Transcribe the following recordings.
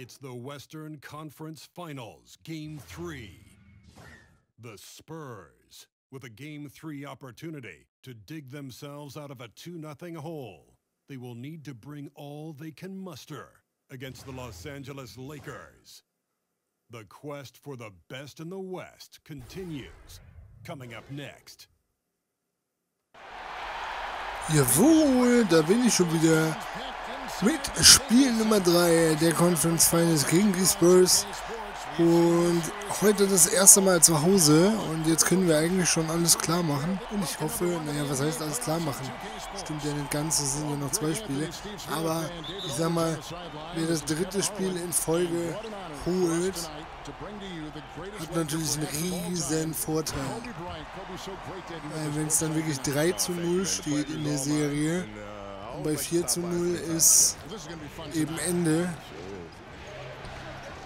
It's the Western Conference Finals, Game 3. The Spurs, with a Game 3 opportunity to dig themselves out of a 2-0 hole. They will need to bring all they can muster against the Los Angeles Lakers. The quest for the best in the West continues. Coming up next. Jawohl, da bin ich schon wieder mit Spiel Nummer 3 der Conference Finals gegen die Spurs. Und heute das erste Mal zu Hause und jetzt können wir eigentlich schon alles klar machen. Und ich hoffe, naja, was heißt alles klar machen? Stimmt ja nicht ganz, es sind ja noch 2 Spiele. Aber ich sag mal, wer das 3. Spiel in Folge holt, hat natürlich einen riesen Vorteil. Wenn es dann wirklich 3:0 steht in der Serie und bei 4:0 ist eben Ende.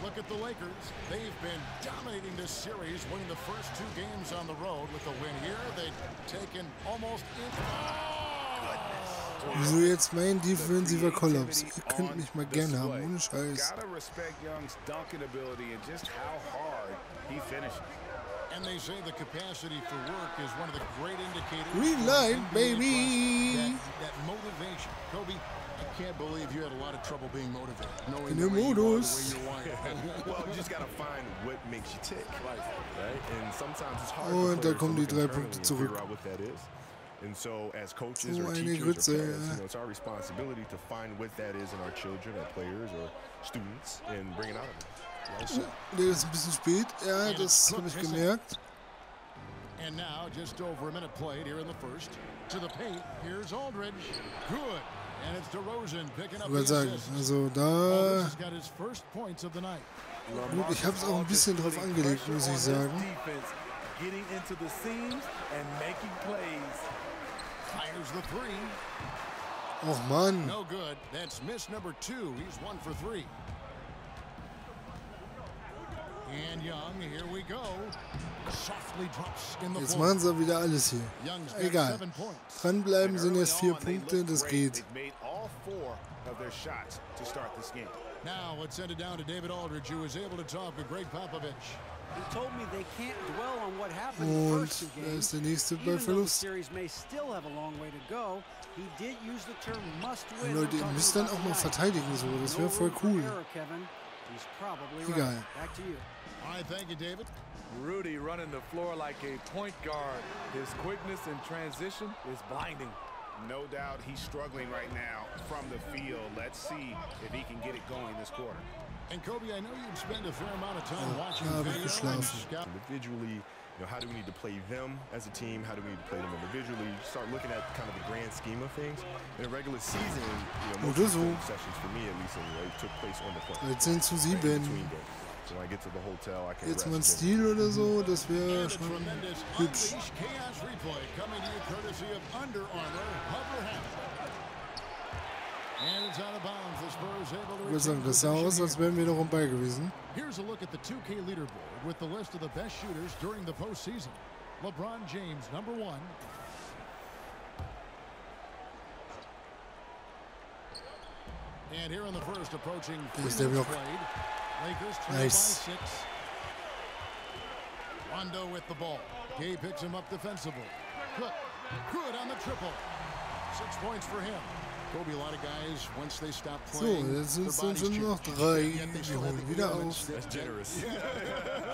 Look at the Lakers. They've been dominating this series, winning the first 2 games on the road. With the win here, they've taken almost in. Wieso jetzt mein defensiver Kollaps? Ihr könnt mich mal gern haben, ohne Scheiß. And they say the capacity for work is one of the great indicators. Green light, baby. That motivation, Kobe. I can't believe you had a lot of trouble being motivated. In der Modus. Well, you just gotta find what makes you tick, right? And sometimes it's hard. Und da kommen die 3 Punkte zurück. And so, as coaches or teachers or parents, it's our responsibility to find what that is in our children, our players, or students, and bring it out of them. Der ist ein bisschen spät. Ja, das habe ich gemerkt. And now, just over a minute played here in the first. To the paint. Here's Aldridge. Good. And it's DeRozan picking up the assist. Also da. He's got his first points of the night. Gut, ich habe es auch ein bisschen drauf angelegt, muss ich sagen. Getting into the seams and making plays. Fires the 3. Och Mann. No good. That's miss number 2. He's 1 for 3. And Young, here we go. Softly drops in the Jetzt machen sie wieder alles hier. Egal. Dranbleiben sind jetzt 4 Punkte, das geht. Now let's send it down to David Aldridge, who was able to talk to Greg Popovich. He told me they can't dwell on what happened in the first 2 Und da games. ist der nächste Even though the Ballverlust. series may still have a long way to go, he did use the term must Ja, win. Leute, ihr müsst dann auch mal verteidigen, so. Das wäre voll cool. Egal. Back to you. All right, thank you, David. Rudy running the floor like a point guard. His quickness in transition is blinding. No doubt he's struggling right now from the field. Let's see if he can get it going this quarter. And Kobe, I know you've spent a fair amount of time watching habe ich video and geschlafen. scout. Individually, how do we need to play them as a team? How do we need to play them individually? You start looking at kind of the grand scheme of things. In a regular season, most of the training sessions, for me at least anyway, took place on the court. 13:7. Between games. So when I get to the hotel, I can Jetzt rest mal ein and Stil oder so, das wäre And a schon tremendous hübsch. unleash chaos replay coming to you courtesy of Under Armour Hover Hat. And it's out of bounds. The Spurs able to Ich würde sagen, retain das sah aus, possession als wären wir noch am Ball gewesen. here. Here's a look at the 2K leaderboard with the list of the best shooters during the postseason. LeBron James, number 1. And here in the first, approaching 3 Ist der minutes Block. played. Lakers trail by Nice. 6. Rondo with the ball. Gay picks him up defensively. Good on the triple. 6 points for him. Kobe, a lot of guys, once they stop So, playing, jetzt their sind bodies es nur noch change. 3. Yet they Die still have holen the wieder elements auf. That's generous.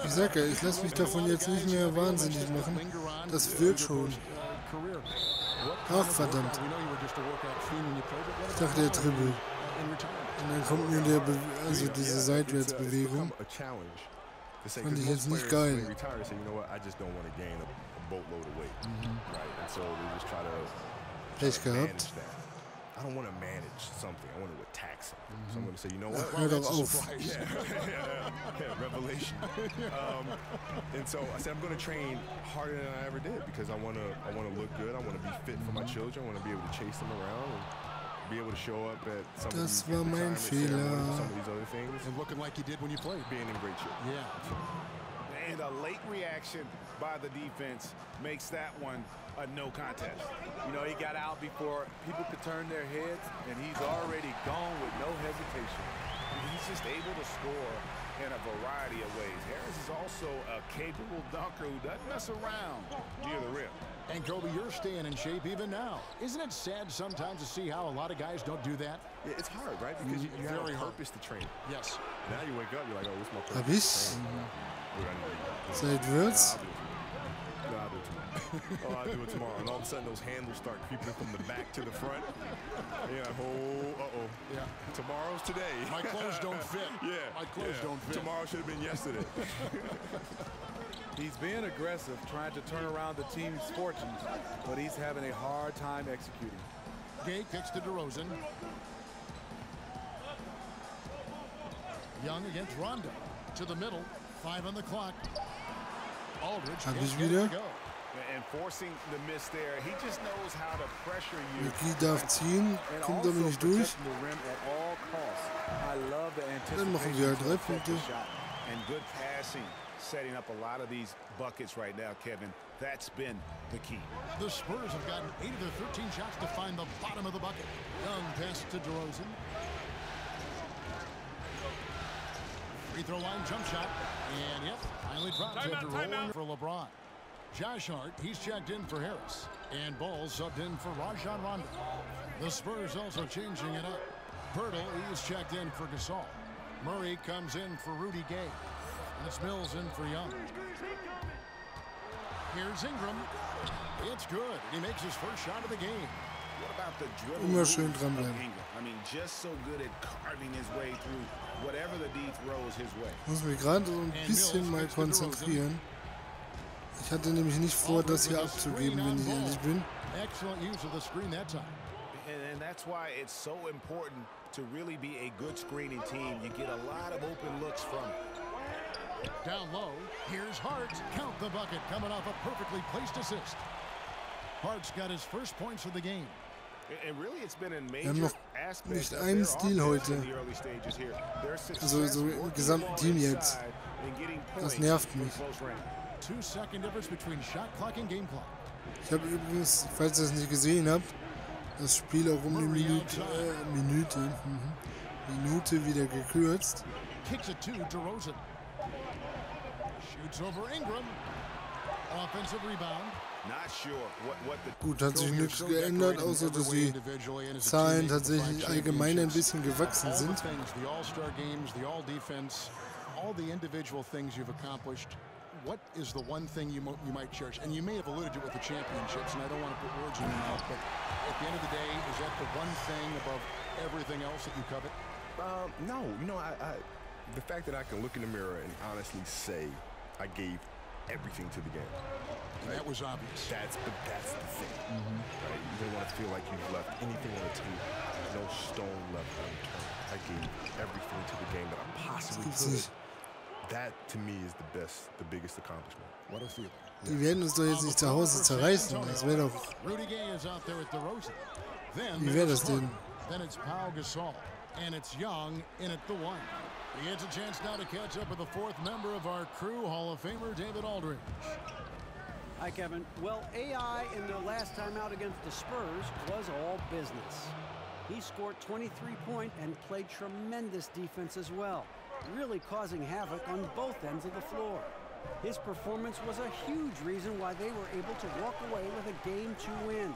Ich sag ja, ich lasse mich davon jetzt nicht mehr wahnsinnig machen. Das wird schon. Ach, verdammt. Ich dachte, er dribbelt. Und dann kommt mir also diese Seitwärtsbewegung. Fand ich jetzt nicht geil. Pech gehabt. I don't want to manage something. I want to attack something. So I'm going to say, you know what? Hör doch auf. Revelation. And so I said, I'm going to train harder than I ever did because I want to look good. I want to be fit for my children. I want to be able to chase them around and be able to show up at some of these war mein Fehler. some of these other things. And looking like you did when you played. Being in great shape. Yeah. And a late reaction by the defense makes that one a no contest. You know, he got out before people could turn their heads, and he's already gone with no hesitation. He's just able to score in a variety of ways. Harris is also a capable dunker who doesn't mess around near the rim. And Kobe, you're staying in shape even now. Isn't it sad sometimes to see how a lot of guys don't do that? Yeah, it's hard, right? Because you have a purpose to train. Yes. Now you wake up, you're like, oh, what's my purpose? Hab ich's? Seit wird's? No, I'll do it tomorrow. Oh, I'll do it tomorrow. And all of a sudden, those handles start creeping from the back to the front. Yeah, Yeah. Tomorrow's today. My clothes don't fit. Yeah. My clothes don't fit. Tomorrow should have been yesterday. He's being aggressive, trying to turn around the team's fortunes, but he's having a hard time executing. Gay kicks to DeRozan. Young against Rondo. To the middle. 5 on the clock. Aldridge Hab gets ich it wieder? to go. And forcing the miss there, he just knows how to pressure you. Niki darf ziehen, And kommt also aber nicht durch. protecting the rim at all costs. I love the Dann machen wir anticipation halt 3 to affect the Punkte. shot. And good passing, setting up a lot of these buckets right now, Kevin. That's been the key. The Spurs have gotten 8 of their 13 shots to find the bottom of the bucket. Young pass to DeRozan. Free throw line jump shot. And yep, finally dropped after rolling for LeBron. Josh Hart, he's checked in for Harris. And Ball subbed in for Rajon Rondo. The Spurs also changing it up. Pirtle, he's checked in for Gasol. Murray comes in for Rudy Gay. And it's Mills in for Young. Here's Ingram. It's good. He makes his first shot of the game. What about the dribble? Immer schön move of dranbleiben. Ingram? I mean, just so good at carving his way through whatever the D throws his way. Ich muss mich gerade so ein bisschen mal konzentrieren. Ich hatte nämlich nicht vor, das hier abzugeben, wenn ich ehrlich bin. Excellent use of the screen that time. And that's why it's so important to really be a good screening team. You get a lot of open looks from it. Down low, here's Hart. Count the bucket, coming off a perfectly placed assist. Hart's got his first points of the game. And really, it's been in Wir haben major noch aspects nicht of einen their Stil offense heute. in the early stages here. Their Also success so im working gesamten the ball Team jetzt. inside and getting Das points nervt from mich. close range. 2-second difference between shot clock and game clock. Ich habe übrigens, falls ihr es nicht gesehen habt, das Spiel auch um eine Minute wieder gekürzt. Kicks it to DeRozan. Shoots over Ingram. Offensive rebound. Not sure what the Gut, hat sich nichts geändert, außer dass die Zahlen tatsächlich allgemein ein bisschen gewachsen sind. The All-Star games, the All-Defense, all the individual things you've accomplished. What is the one thing you might cherish? And you may have alluded to it with the championships, and I don't want to put words in your mouth, but at the end of the day, is that the one thing above everything else that you covet? No, you know, the fact that I can look in the mirror and honestly say I gave everything to the game. And that was obvious. That's the thing. Right? You don't want to feel like you've left anything on the table. No stone left unturned. I gave everything to the game that I possibly could. That to me is the biggest accomplishment. What a feeling. Die werden uns doch jetzt nicht zu Hause zerreißen. Das wäre doch. Rudy Gay is out there at DeRozan. Then Wie wäre das denn? Then it's Pau Gasol. And it's Young in at the 1. He gets a chance now to catch up with the 4th member of our crew, Hall of Famer David Aldridge. Hi, Kevin. Well, AI in their last time out against the Spurs was all business. He scored 23 points and played tremendous defense as well, really causing havoc on both ends of the floor. His performance was a huge reason why they were able to walk away with a Game 2 win.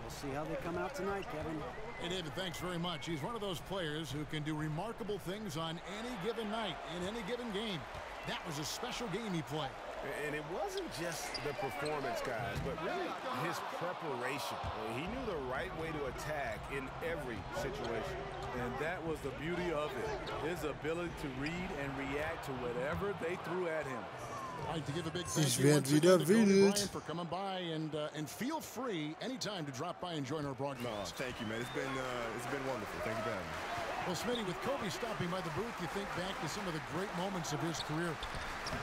We'll see how they come out tonight, Kevin. Hey, David, thanks very much. He's one of those players who can do remarkable things on any given night, in any given game. That was a special game he played. And it wasn't just the performance, guys, but really his preparation. He knew the right way to attack in every situation. And that was the beauty of it, his ability to read and react to whatever they threw at him. I'd like to give a big thank Ich you werd once wieder again to Kobe wild. Bryant for coming by, and feel free anytime to drop by and join our No, broadcast. thank you, man. It's been wonderful. Thank you for having me. Well, Smitty, with Kobe stopping by the booth, you think back to some of the great moments of his career.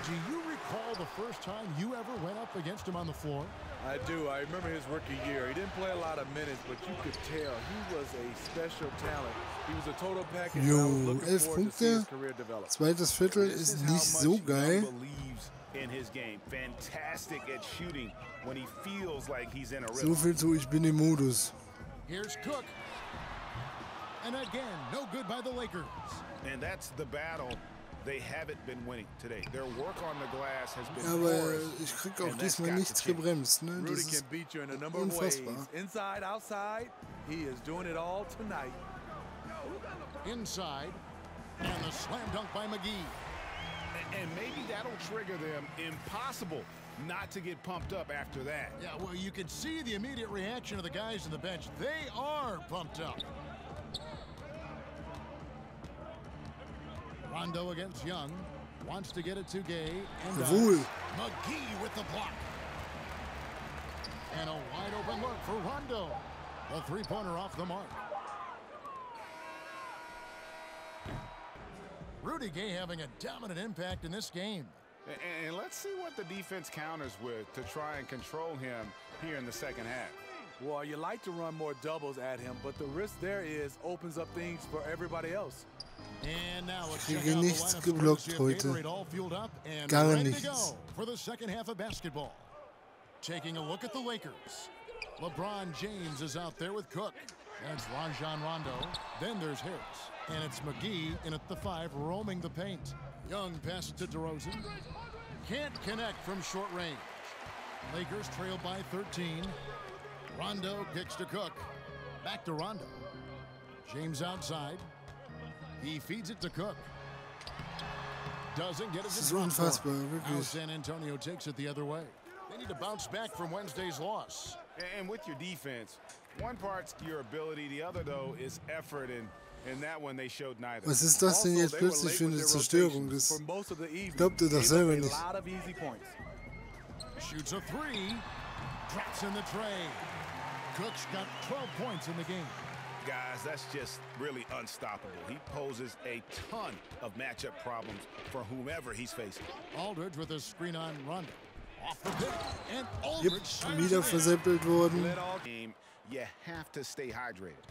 Do you recall the first time you ever went up against him on the floor? I do. I remember his rookie year. He didn't play a lot of minutes, but you could tell he was a special talent. He was a total package. I was Jo, looking 11 forward to see his Punkte. career develop. Zweites Viertel This ist is nicht how so much geil. Young believes in his game. Fantastic at shooting when he feels like he's in a So rhythm. viel zu, ich bin im Modus. Here's Cook. And again, no good by the Lakers. And that's the battle they haven't been winning today. Their work on the glass has been Aber ich krieg auch diesmal nichts gebremst, ne? Rudy Das can ist beat you in a number of ways. unfassbar. Inside, outside, he is doing it all tonight. Inside, and the slam dunk by McGee. And maybe that'll trigger them. Impossible not to get pumped up after that. Yeah, well, you can see the immediate reaction of the guys on the bench. They are pumped up. Rondo against Young. Wants to get it to Gay. And Jawohl. McGee with the block. And a wide open look for Rondo. A three-pointer off the mark. Rudy Gay having a dominant impact in this game. And let's see what the defense counters with to try and control him here in the second half. Well, you like to run more doubles at him, but the risk there is opens up things for everybody else. And now let's Ich check kriege out the nichts lineup. geblockt Gatorade heute. all fueled up and Gar ready to nichts. go for the second half of basketball. Taking a look at the Lakers. LeBron James is out there with Cook. That's Rajon Rondo. Then there's Harris. And it's McGee in at the 5, roaming the paint. Young passes to DeRozan. Can't connect from short range. Lakers trail by 13. Rondo kicks to Cook. Back to Rondo. James outside. He feeds it to Cook. Doesn't get it Das to ist drop for unfassbar, him. Now wirklich. San Antonio takes it the other way. They need to bounce back from Wednesday's loss. And with your defense, one part's your ability, the other, though, is effort, and that one they showed neither. Was ist das denn jetzt Also, they were plötzlich late für with eine their Zerstörung? rotations Das for most of the evening. glaubt ihr doch Gave selber up a nicht. lot of easy points. Shoots a 3. Drops in the tray. Cook's got 12 points in the game. Guys, that's just really unstoppable. He poses a ton of matchup problems for whomever he's facing. Aldridge with a screen on Rondo. Off the pick. And Yep, Aldridge schon slams wieder it in. verseppelt worden. Game, you have to stay hydrated.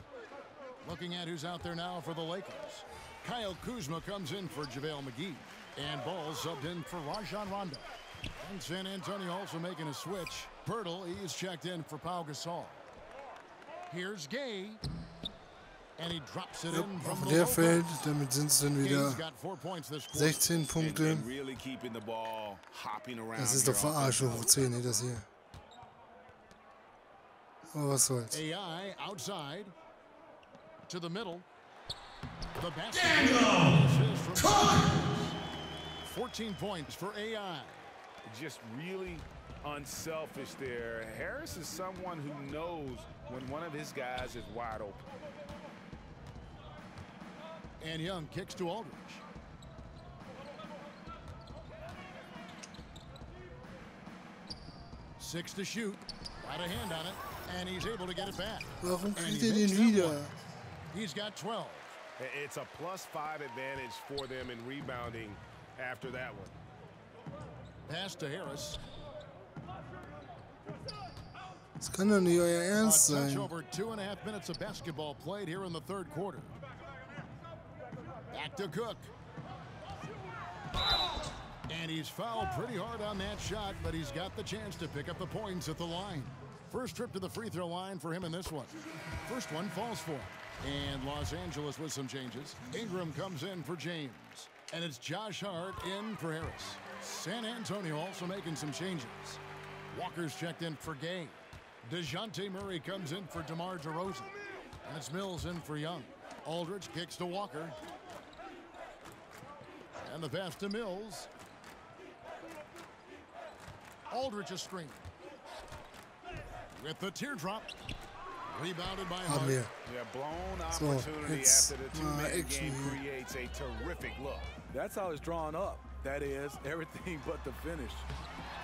Looking at who's out there now for the Lakers. Kyle Kuzma comes in for JaVale McGee. And Ball subbed in for Rajon Rondo. And San Antonio also making a switch. Pirtle, he's checked in for Pau Gasol. Here's Gay. And he drops it Ja, in from auch the der low fällt. post. Damit sind es dann Gay's wieder got 4 points this quarter. 16 Punkte. And really keeping the ball hopping around. Das ist here doch Verarsche offensively. hoch 10, ne, das hier. Aber was soll's. AI outside to the middle. The basket. 14 points for AI. Just really unselfish there. Harris is someone who knows when one of his guys is wide open. And Young kicks to Aldridge. Six to shoot. Got a hand on it. And he's able to get it back. Warum And kriegt he er den makes that wieder? one. He's got 12. It's a +5 advantage for them in rebounding after that one. Pass to Harris. Das kann doch nicht euer A Ernst touch sein. over 2.5 minutes of basketball played here in the third quarter. Back to Cook. And he's fouled pretty hard on that shot, but he's got the chance to pick up the points at the line. First trip to the free throw line for him in this one. First one falls for him. And Los Angeles with some changes. Ingram comes in for James. And it's Josh Hart in for Harris. San Antonio also making some changes. Walker's checked in for Gay. DeJounte Murray comes in for DeMar DeRozan. And it's Mills in for Young. Aldridge kicks to Walker. And the pass to Mills. Aldridge a screen. With the teardrop. Rebounded by Haben Hart. wir. Yeah, blown So, opportunity jetzt after the mal two-man Action game hier. creates a terrific look. That's how it's drawn up. That is everything but the finish.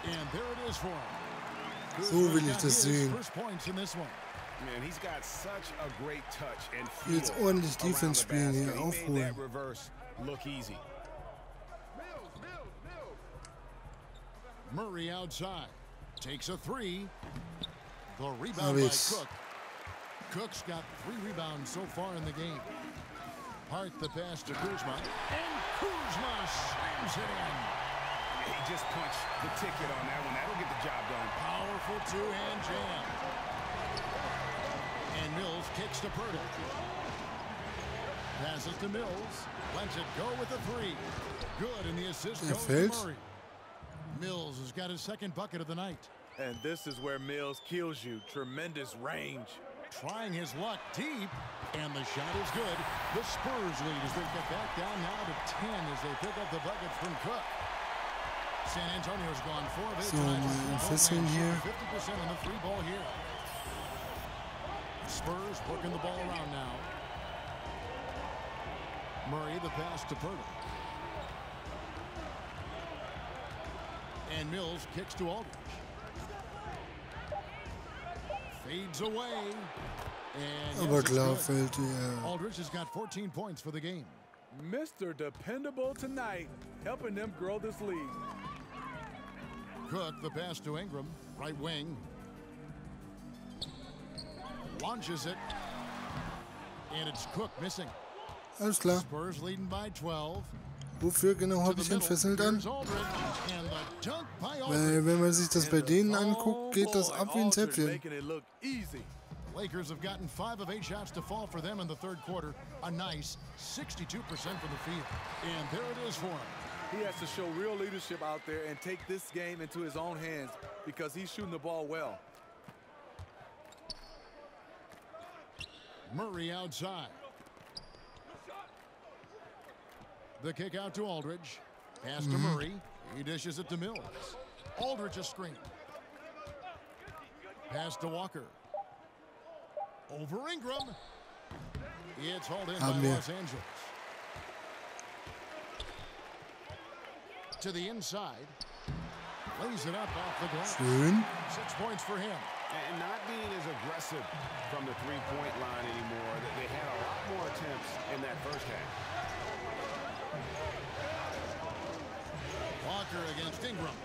And there it is for him. So will ich Got das his sehen. First points in this one. Man, he's got such a great touch and feel Jetzt ordentlich around Defense the spielen hier, basket. He made aufholen. that reverse look easy. Murray outside. Takes a 3. The Hab rebound by ich's. Cook. Cook's got 3 rebounds so far in the game. Hart the pass to Kuzma. And Kuzma slams it in. He just punched the ticket on that one. That'll get the job done. Powerful two-hand jam. And Mills kicks to Pirtle. Passes to Mills. Lets it go with the three. Good, and the assist goes fehlt. to Murray. Mills has got his second bucket of the night. And this is where Mills kills you. Tremendous range. Trying his luck deep, and the shot is good. The Spurs lead as they get back down now to 10 as they pick up the bucket from Cook. San Antonio's gone 4 of 8 So, tonight. mal fesseln hier. 50% on the free ball here. Spurs working the ball around now. Murray, the pass to Purtle. And Mills kicks to Aldridge. Fades away. And Aber yes, klar it's good. fällt er. Aldridge has got 14 points for the game. Mr. Dependable tonight, helping them grow this lead. Cook, the pass to Ingram, right wing. Launches it. And it's Cook missing. Alles klar. Spurs leading by 12. Wofür genau habe ich entfesselt an? Weil wenn man sich das bei denen anguckt, geht das ab wie ein Zäpfchen. Lakers have gotten 5 of 8 shots to fall for them in the third quarter. A nice 62% from the field. And there it is for him. He has to show real leadership out there and take this game into his own hands because he's shooting the ball well. Murray outside. The kick out to Aldridge. Pass to Murray. He dishes it to Mills. Aldridge a screen. Pass to Walker. Over Ingram. It's hauled in by Los Angeles. To the inside. Lays it up off the glass. Schön. 6 points for him. And not being as aggressive from the three-point line anymore. They had a lot more attempts in that first half. Walker against Ingram.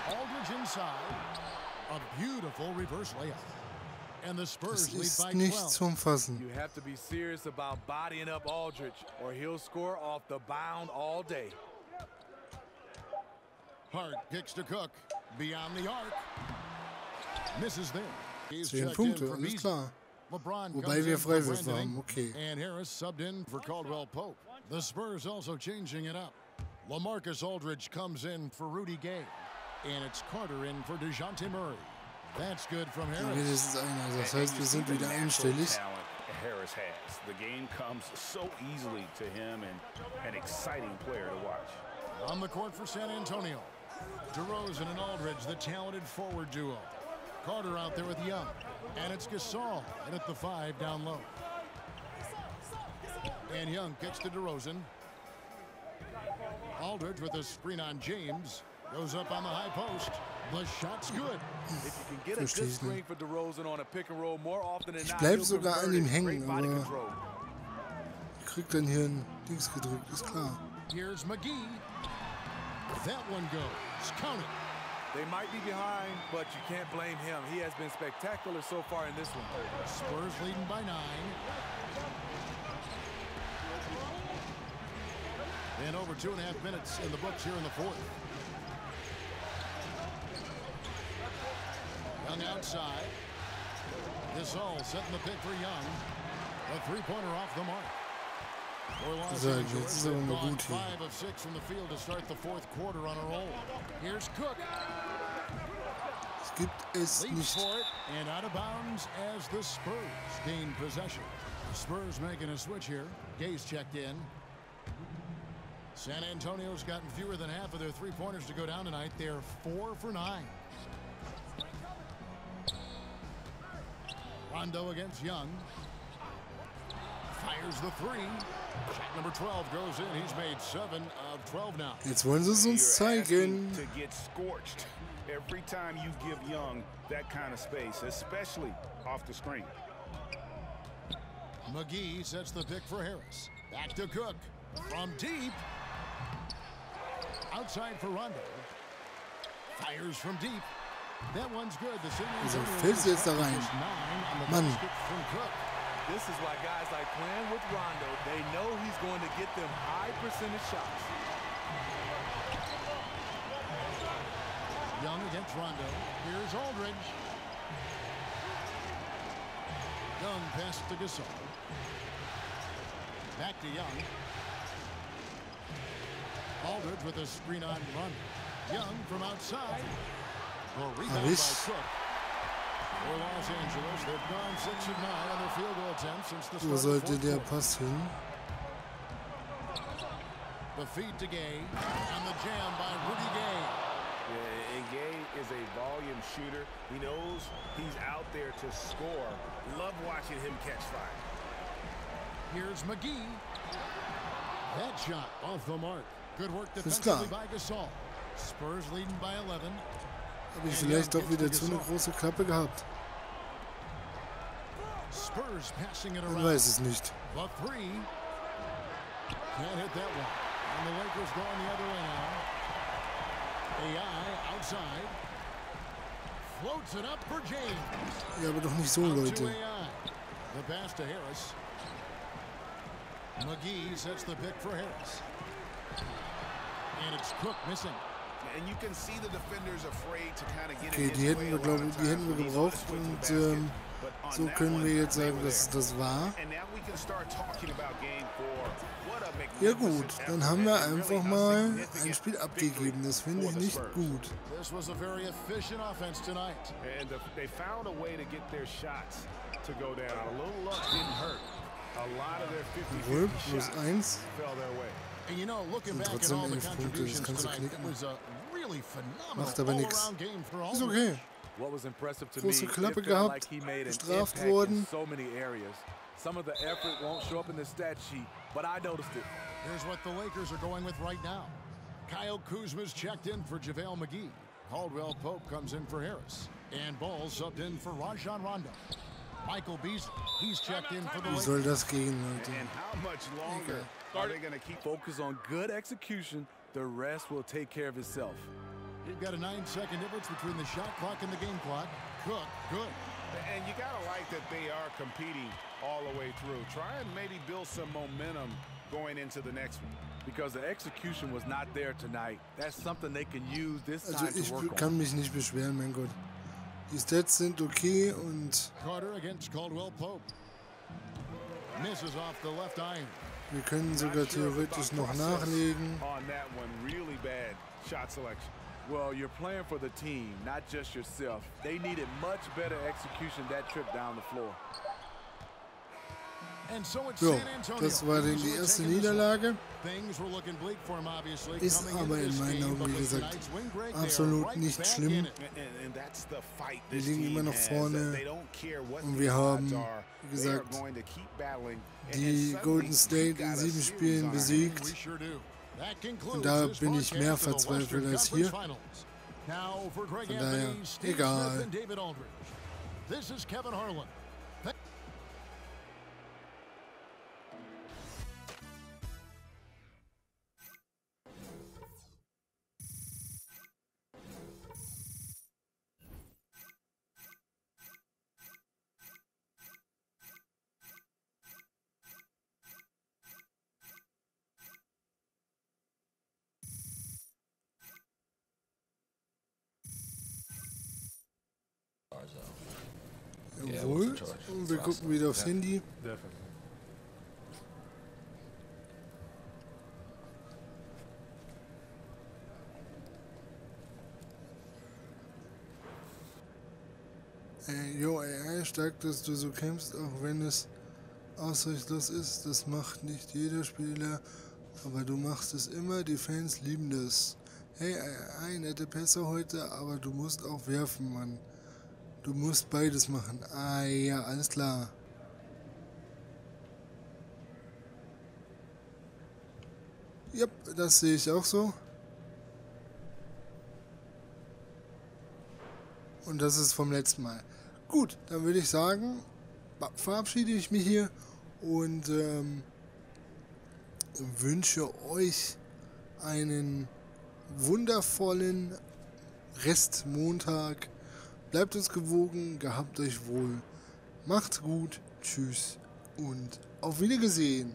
Aldridge inside. A beautiful reverse layup. And the Spurs Das lead ist by nicht 12. zum Fassen. You have to be serious about bodying up Aldridge or he'll score off the bound all day. Hart kicks to Cook. Beyond the arc. Misses there. He's 10 checked in Punkte, for alles Beasley. klar. LeBron Wobei comes wir in for Freiwürfe Brandon, haben, okay. And Harris subbed in for Caldwell Pope. The Spurs also changing it up. LaMarcus Aldridge comes in for Rudy Gay. And it's Carter in for DeJounte Murray. That's good from Harris. Wenigstens einer. Das heißt, wir sind wieder einstellig. Talent Harris has. The game comes so easily to him and an exciting player to watch. On the court for San Antonio. DeRozan and Aldridge, the talented forward duo. Carter out there with Young. And it's Gasol in at the 5 down low. And Young kicks to DeRozan. Aldridge with a screen on James. Goes up on the high post. The shot's good. If you can get a good screen for DeRozan on a pick and roll more often than Ich not, bleib he'll sogar convert an ihm it. hängen, Great body aber control. kriegt dann hier ein Dings gedrückt, ist klar. Here's McGee. That one goes. Count it. They might be behind, but you can't blame him. He has been spectacular so far in this one. Spurs leading by 9. And over 2.5 minutes in the books here in the fourth. Young outside. Gasol setting the pick for Young. A three-pointer off the mark. For Los So, Angeles, jetzt ist aber they've mal gone gut hier. 5 of 6 from the field to start the fourth quarter on a roll. Here's Cook. Es gibt es Leaps nicht. for it and out of bounds as the Spurs gain possession. The Spurs making a switch here. Gay's checked in. San Antonio's gotten fewer than half of their three-pointers to go down tonight. They're 4 for 9. Rondo against Young. Fires the 3. Shot number 12 goes in. He's made 7 of 12 now. Jetzt wollen sie es uns zeigen. To get scorched every time you give Young that kind of space, especially off the screen. McGee sets the pick for Harris. Back to Cook. From deep. Outside for Rondo. Fires from deep. That one's good. The Also fällt jetzt da rein. Mann. This is why guys like playing with Rondo, they know he's going to get them high percentage shots. Young against Rondo. Here's Aldridge. Young pass to Gasol. Back to Young. Aldridge with a screen on run. Young from outside. Rebound by Cook. For Los Angeles, they've gone 6 of 9 on their field goal attempts since the start. Wo sollte der Pass hin? The feed to Gay, and the jam by Rudy Gay. Yeah, and Gay is a volume shooter. He knows he's out there to score. Love watching him catch fire. Here's McGee. That shot off the mark. Good work defensively by Gasol. Spurs leading by 11. Habe ich vielleicht doch wieder zu eine große Klappe gehabt? Spurs passing it Man around. weiß es nicht. The three. Can't hit that one. And the Lakers going the other way now. AI outside. Floats it up for James. Ja, aber doch nicht so, Out to Leute. AI. The pass to Harris. McGee sets the pick for Harris. And it's Cook missing. And you can see the defenders afraid to kind of get Okay, die hätten wir, glaube ich, die hätten wir gebraucht und so können wir jetzt sagen, dass es das war. Ja gut, dann haben wir einfach mal ein Spiel abgegeben. Das finde ich nicht gut. This was a very efficient offense tonight. And they found a way to get their shots to go down. A little luck didn't hurt. A lot of their 50-50 shots fell their way. And you know, looking back at all the contributions tonight, it was a really phenomenal all-around game for all. Ist okay. What was impressive to me, Große it Klappe felt like gehabt, he made an bestraft impact in worden. so many areas. Some of the effort won't show up in the stat sheet, but I noticed it. Here's what the Lakers are going with right now. Kyle Kuzma's checked in for JaVale McGee. Caldwell Pope comes in for Harris. And Ball subbed in for Rajon Rondo. Michael Beasley, he's checked in for the Wie soll Lakers. das gehen, Leute? And how much longer are they going to keep Focus on good execution. The rest will take care of itself. You've got a 9-second difference between the shot clock and the game clock. Cook, good. And you got to like that they are competing all the way through. Try and maybe build some momentum going into the next one. Because the execution was not there tonight. That's something they can use this Also time to ich work on. kann mich nicht beschweren, mein Gott. Die Stats sind okay und Carter against Caldwell Pope. Misses off the left iron. wir können sogar theoretisch noch nachlegen. On that one, really bad shot selection. Well, you're playing for the team, not just yourself. They needed much better execution that trip down the floor. And so it's So, San Antonio. das war dann die erste Niederlage. Things were looking bleak for him, obviously. Ist Coming aber into in this meinen game, Augen, but wie with gesagt, tonight's win break, they are absolut right nicht back schlimm. in it. And that's the fight Wir this liegen team immer noch has. vorne They don't care what und the wir haben, odds are. wie They are gesagt, going to keep battling. die Golden State in 7 Spielen besiegt. We sure do. That concludes Und da this bin ich mehr broadcast of the verzweifelt Western als hier. Conference Finals. Now for Greg Von daher, Anthony, Steve egal. Smith and David Aldridge. This is Kevin Harlan. Jawohl. Und wir gucken wieder aufs Handy. Jo, AI, stark, dass du so kämpfst, auch wenn es aussichtslos ist. Das macht nicht jeder Spieler, aber du machst es immer. Die Fans lieben das. Hey, AI, nette Pässe heute, aber du musst auch werfen, Mann. Du musst beides machen. Ah ja, alles klar. Yep, das sehe ich auch so. Und das ist vom letzten Mal. Gut, dann würde ich sagen, verabschiede ich mich hier und wünsche euch einen wundervollen Restmontag. Bleibt uns gewogen, gehabt euch wohl. Macht's gut, tschüss und auf Wiedersehen.